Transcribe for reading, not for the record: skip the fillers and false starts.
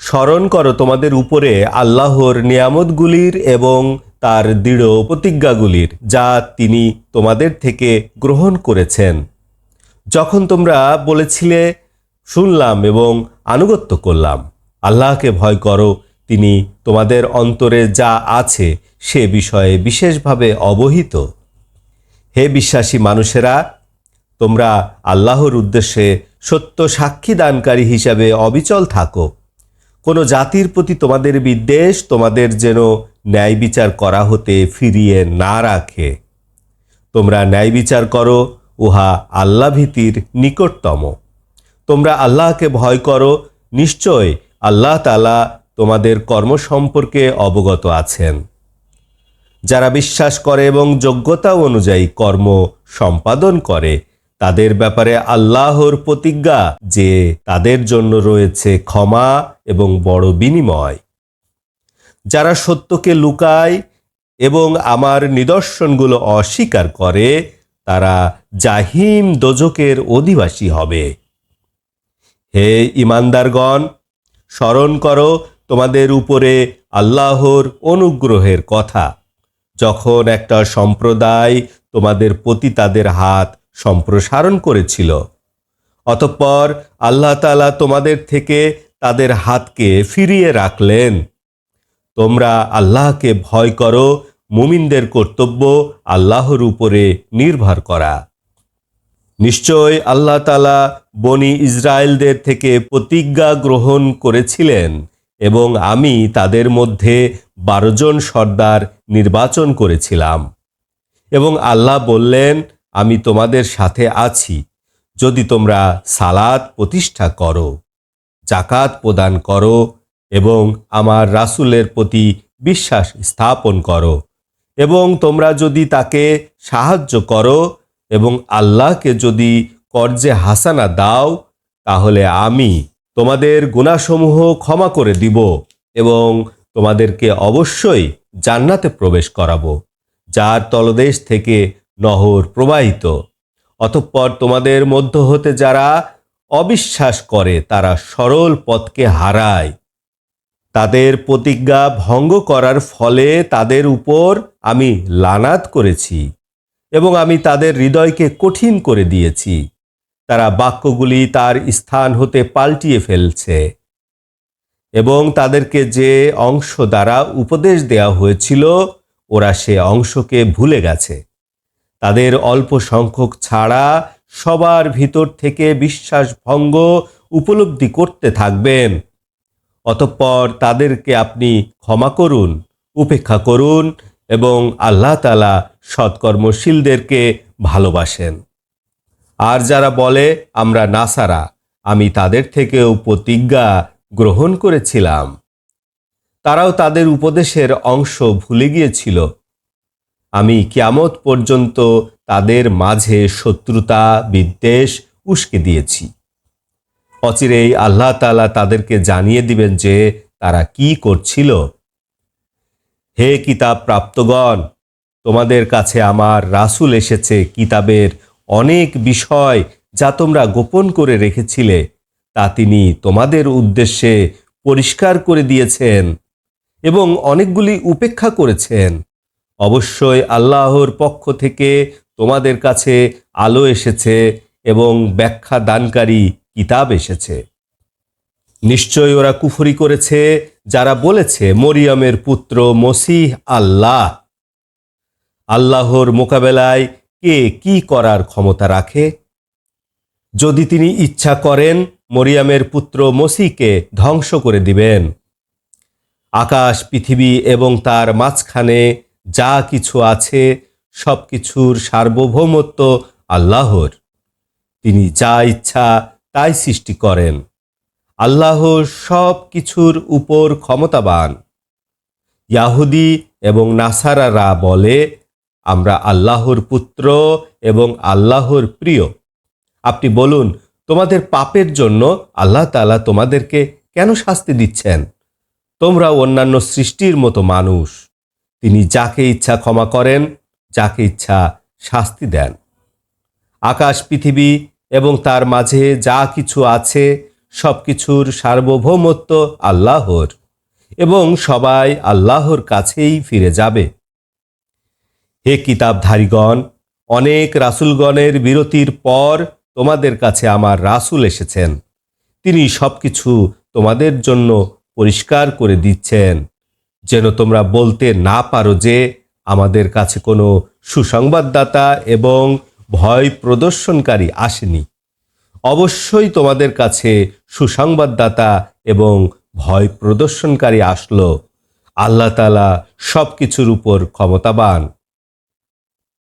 স্মরণ করো তোমাদের উপরে আল্লাহর নিয়ামতগুলির এবং তার দৃঢ় প্রতিজ্ঞাগুলির, যা তিনি তোমাদের থেকে গ্রহণ করেছেন। যখন তোমরা বলেছিলে, শুনলাম এবং আনুগত্য করলাম। আল্লাহকে ভয় করো, তিনি তোমাদের অন্তরে যা আছে সে বিষয়ে বিশেষভাবে অবহিত। হে বিশ্বাসী মানুষেরা, তোমরা আল্লাহর উদ্দেশ্যে সত্য সাক্ষী দানকারী হিসাবে অবিচল থাকো। কোনো জাতির প্রতি তোমাদের বিদ্বেষ তোমাদের যেন ন্যায় বিচার করা হতে ফিরিয়ে না রাখে। তোমরা ন্যায় বিচার করো, উহা আল্লাহ ভীতির নিকটতম। তোমরা আল্লাহকে ভয় করো, নিশ্চয় আল্লাহ তাআলা তোমাদের কর্ম সম্পর্কে অবগত আছেন। যারা বিশ্বাস করে এবং যোগ্যতা অনুযায়ী কর্ম সম্পাদন করে, তাদের ব্যাপারে আল্লাহর প্রতিজ্ঞা যে তাদের জন্য রয়েছে ক্ষমা এবং বড় বিনিময়। যারা সত্যকে লুকায় এবং আমার নিদর্শনগুলো অস্বীকার করে, তারা জাহিম দোজখের অধিবাসী হবে। হে ঈমানদারগণ, স্মরণ করো তোমাদের উপরে আল্লাহর অনুগ্রহের কথা, যখন একটা সম্প্রদায় তোমাদের প্রতি তাদের হাত সম্প্রসারণ করেছিল। অতঃপর আল্লাহ তাআলা তোমাদের থেকে তাদের হাতকে ফিরিয়ে রাখলেন। তোমরা আল্লাহকে ভয় করো, মুমিনদের কর্তব্য আল্লাহর উপরে নির্ভর করা। নিশ্চয় আল্লাহ তাআলা বনি ইসরায়েলদের থেকে প্রতিজ্ঞা গ্রহণ করেছিলেন এবং আমি তাদের মধ্যে 12 জন সর্দার নির্বাচন করেছিলাম। এবং আল্লাহ বললেন, আমি তোমাদের সাথে আছি যদি তোমরা সালাত প্রতিষ্ঠা করো, যাকাত প্রদান করো এবং আমার রাসূলের প্রতি বিশ্বাস স্থাপন করো, এবং তোমরা যদি তাকে সাহায্য করো এবং আল্লাহকে যদি কর্জে হাসানা দাও, তাহলে আমি তোমাদের গুনাহসমূহ ক্ষমা করে দিব এবং তোমাদেরকে অবশ্যই জান্নাতে প্রবেশ করাবো, যার তলদেশ থেকে নহর প্রবাহিত। অতঃপর তোমাদের মধ্য হতে যারা অবিশ্বাস করে তারা সরল পথকে হারায়। তাদের প্রতিজ্ঞা ভঙ্গ করার ফলে তাদের উপর আমি লানাত করেছি এবং আমি তাদের হৃদয়কে কঠিন করে দিয়েছি। তারা বাক্যগুলি তার স্থান হতে পাল্টিয়ে ফেলছে এবং তাদেরকে যে অংশ দ্বারা উপদেশ দেওয়া হয়েছিল, ওরা সে অংশকে ভুলে গেছে। তাদের অল্প সংখ্যক ছাড়া সবার ভিতর থেকে বিশ্বাস ভঙ্গ উপলব্ধি করতে থাকবেন। অতঃপর তাদেরকে আপনি ক্ষমা করুন, উপেক্ষা করুন এবং আল্লাহ তাআলা সৎকর্মশীলদেরকে ভালোবাসেন। আর যারা বলে আমরা নাসারা, আমি তাদের থেকেও প্রতিজ্ঞা গ্রহণ করেছিলাম। তারাও তাদের উপদেশের অংশ ভুলে গিয়েছিল। আমি কিয়ামত পর্যন্ত তাদের মাঝে শত্রুতা বিদ্বেষ উস্কে দিয়েছি। অচিরেই আল্লাহ তাআলা তাদেরকে জানিয়ে দিবেন যে তারা কি করছিল। হে কিতাব প্রাপ্তগণ, তোমাদের কাছে আমার রাসূল এসেছে কিতাবের অনেক বিষয় যা তোমরা গোপন করে রেখেছিলে, তা তিনি তোমাদের উদ্দেশ্যে পরিষ্কার করে দিয়েছেন এবং অনেকগুলি উপেক্ষা করেছেন। অবশ্যই আল্লাহর পক্ষ থেকে তোমাদের কাছে আলো এসেছে এবং ব্যাখ্যা দানকারী কিতাব এসেছে। নিশ্চয় ওরা কুফরি করেছে যারা বলেছে মরিয়মের পুত্র মসিহ আল্লাহ। আল্লাহর মোকাবেলায় কে কি করার ক্ষমতা রাখে? যদি তিনি ইচ্ছা করেন, মরিয়মের পুত্র মসিহকে ধ্বংস করে দিবেন। আকাশ পৃথিবী এবং তার মাঝখানে যা কিছু আছে সব কিছুর সার্বভৌমত্ব আল্লাহর। তিনি যা ইচ্ছা তাই সৃষ্টি করেন। আল্লাহ সব কিছুর উপর ক্ষমতাবান। ইয়াহুদি এবং নাসারারা বলে আমরা আল্লাহর পুত্র এবং আল্লাহর প্রিয়। আপনি বলুন, তোমাদের পাপের জন্য আল্লাহ তাআলা তোমাদেরকে কেন শাস্তি দিচ্ছেন? তোমরা অন্যান্য সৃষ্টির মতো মানুষ। তিনি যাকে ইচ্ছা ক্ষমা করেন, যাকে ইচ্ছা শাস্তি দেন। আকাশ পৃথিবী এবং তার মাঝে যা কিছু আছে সব কিছুর সার্বভৌমত্ব আল্লাহর এবং সবাই আল্লাহর কাছেই ফিরে যাবে। হে কিতাবধারীগণ, অনেক রাসূলগণের বিরতির পর তোমাদের কাছে আমার রাসূল এসেছেন। তিনি সবকিছু তোমাদের জন্য পরিষ্কার করে দিচ্ছেন, যেন তোমরা বলতে না পারো যে আমাদের কাছে কোনো সুসংবাদদাতা এবং ভয় প্রদর্শনকারী আসেনি। অবশ্যই তোমাদের কাছে সুসংবাদদাতা এবং ভয় প্রদর্শনকারী আসলো। আল্লাহ তাআলা সব কিছুর উপর ক্ষমতাবান।